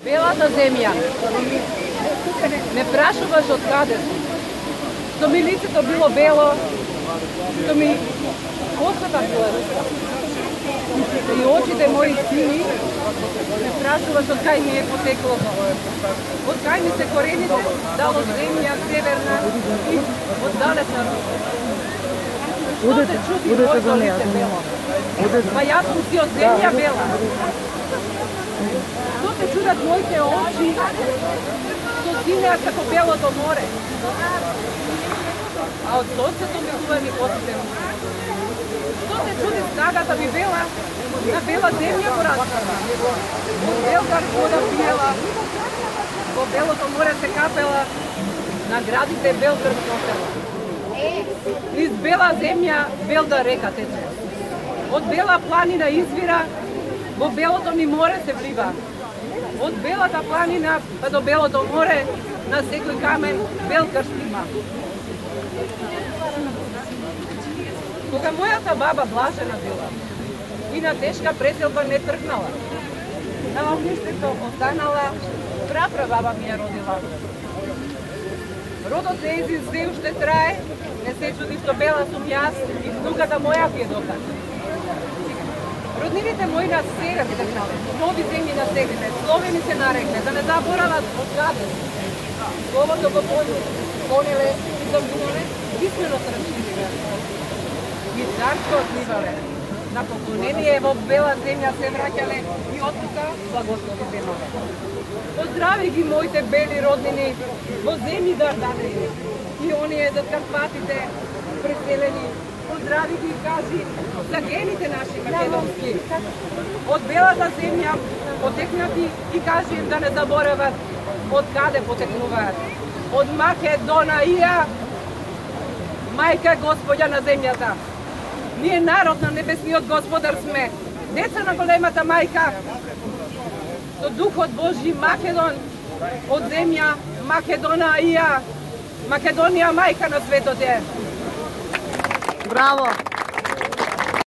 Белата земја. Ме прашуваш од каде си. Што ми лицето било бело, што ми косата била руска. И очите мои сини, ме прашуваш од кај ми е потекло. Од кај ми се корените, дал од земја северна и од далечна руска. Што те чуди моето лице бело? Па јас сум си од земја бела. Што те чудат моите очи, што синеат како белото море? А од сонцето ми зувани косите ми. Што те чуди снагата ми бела, на бела земја го раскана? Од белгар вода пиела, во белото море се капела, на градите белгар носела. Из бела земја белда река тече. Од бела планина извира, во белото ми море се влива. Од белата планина па до белото море, на секој камен бел крст има. Кога мојата баба блажена била и на тешка преселба не тргнала, на огнището останала, прапрабаба ми ја родила. Родот нејзин се уште трае, не се чуди што бела сум јас и внуката моја ќе докаже. Роднините мои на сега ми тргнале, нови земји на сегите, Словени се нарекле, да не заборават од каде. Словото го понеле и заминале, писмено се расшириве. И царско отливале. На поклонение во бела земја се враќале и оттука благослови земале. Поздрави ги моите бели роднини во земји Дарданели и оние зад Карпатите преселени. Поздрави ги и кажи за гените наши македонски. Од белата земја потекнати и кажи им да не заборават од каде потекнуваат. Од Македонија, мајка Господја на земјата. Ние народ на небесниот Господар сме, деца на големата мајка, со Духот Божи Македон, од земја Македонија, Македонија мајка на светот е. Браво!